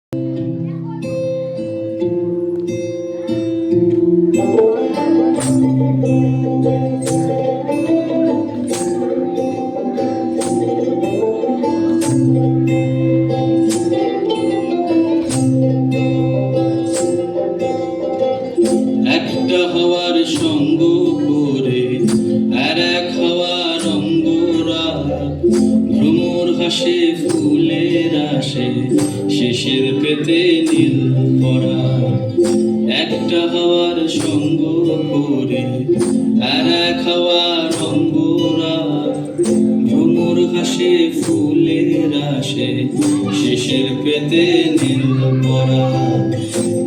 একটা হওয়ার সঙ্গ করে আর এক হওয়ার অঙ্গরা, ভ্রমর হাসে ফুলের আসে শেষের পেতে নীল পরা। একটা হওয়ার সঙ্গ করে আর এক হওয়ার অঙ্গরা, ভ্রমর হাসে ফুলের আসে শেষের পেতে নীল পরা।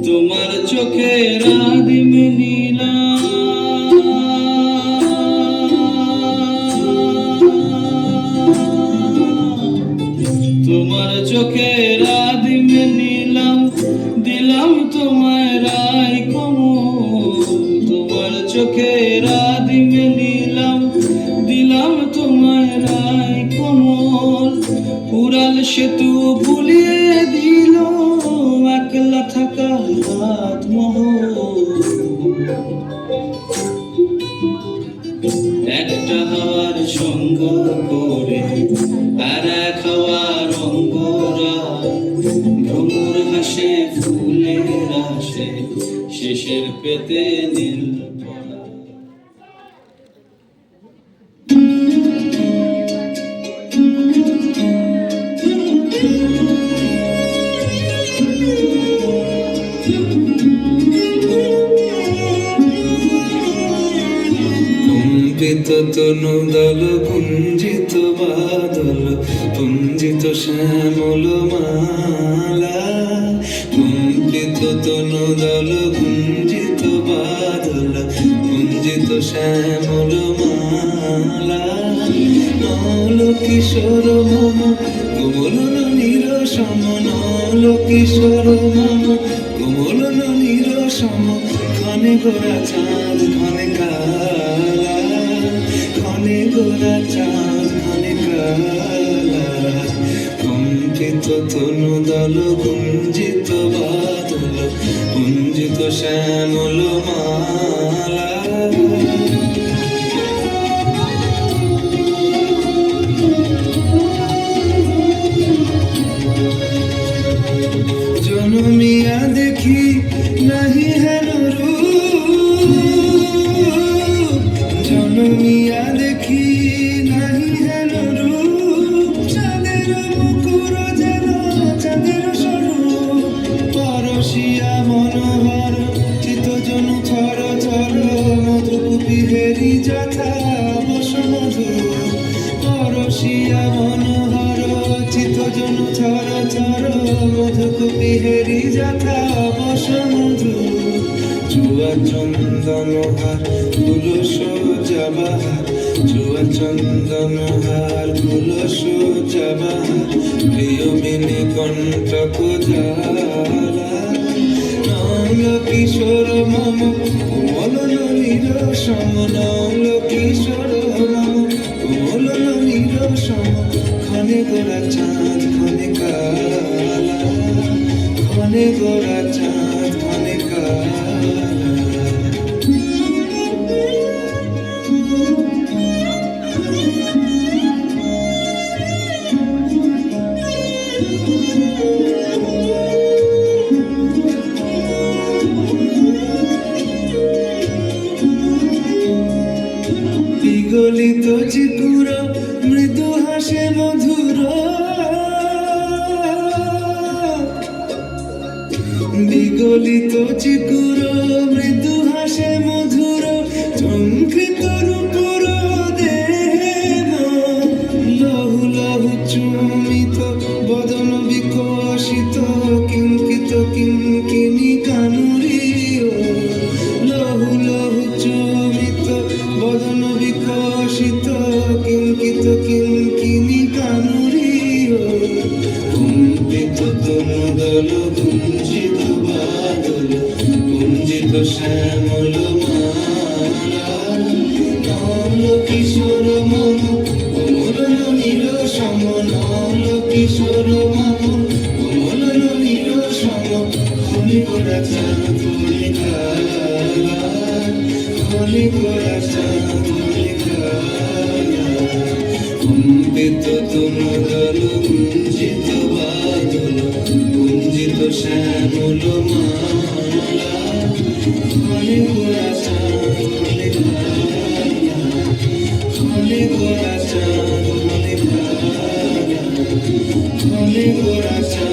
তোমার চোখের আদিম নীলা, তোমার চোখের আদিম নীলাম, দিলাম তোমায় রায় কমল। তোমার চোখের আদিম নীলাম, দিলাম তোমায় রায় কমল। উড়াল সেতু ভুলিয়ে দিল একলা থাকা রাত মহল। একটা হাওয়ার সঙ্গ করে আর এক হাওয়ার অঙ্গরা, ভ্রমর হাসে ফুলের আসে শেষের পেতে নীল পরা। কম্পিত তনু দল কুঞ্জিত বাদল, পুঞ্জিত শ্যামল মালা। কম্পিত তনু দল কুঞ্জিত বাদল, পুঞ্জিত শ্যামল মালা। নল কিশোর মম কোমল নীর সম, নল কিশোর মম কোমল নীর সম। ক্ষণে গোরা চাঁদ ক্ষণে কালা, ক্ষণে গোরা চাঁদ ক্ষণে কালা। কম্পিত তনু দল কুঞ্জিত বাদল, কুঞ্জিত শ্যামল মালা। জনমিয়া দেখি নাহি হেন রূপ, জনমিয়া দেখি নাহি হেন রূপ। চাঁদের মুকুর যেন চাঁদের স্বরূপ, পরশিয়া মনোহর চিত্তজনু থর থর। মধুকুপি হেরি যথা বসমধু, পরশিয়া মনোহর চিত্তজনু থর থর। মধুকুপি হেরি যথা বসমধু। চুয়া চন্দন হার ফুল সোজা বাহার, চুয়া চন্দন হার ফুল সোজা বাহার। প্রিয়মিনী কণ্টক জ্বালা, নল কিশোর মম কোমল নীর সম। নল কিশোর মম কোমল নীর সম। ক্ষণে গোরা চাঁদ ক্ষণে কালা, ক্ষণে গোরা চাঁদ ক্ষণে কালা। বিগলিত চিকুর মৃদু হাসে মধুর, বিগলিত চিকুর মৃদু হাসে মধুর। ঝঙ্কৃত রূপুর দেহ লহু লহু চুমিত বদন বিকশিত। কিঙ্কিত কিঙ্কিনি কানুরীয়, লহু লহু চুমিত বদন বিকশিত। কিঙ্কিত কিঙ্কিনি কানুরীয়। কম্পিত তনু দল কুঞ্জিত বাদল, কুঞ্জিত শ্যামল মালা। নল কিশোর মম কোমল নীর সম, নল কিশোর মম কোমল নীর গোরা চাঁদনি কালা, ঘনে গোরা চাঁদনি কালা। অমৃত তনুদল গুঞ্জিত বাদল, গুঞ্জিত শ্যামল মালা, ঘনে গোরা চাঁদনি কালা, ঘনে গোরা চাঁদনি কালা, ঘনে গোরা চাঁদনি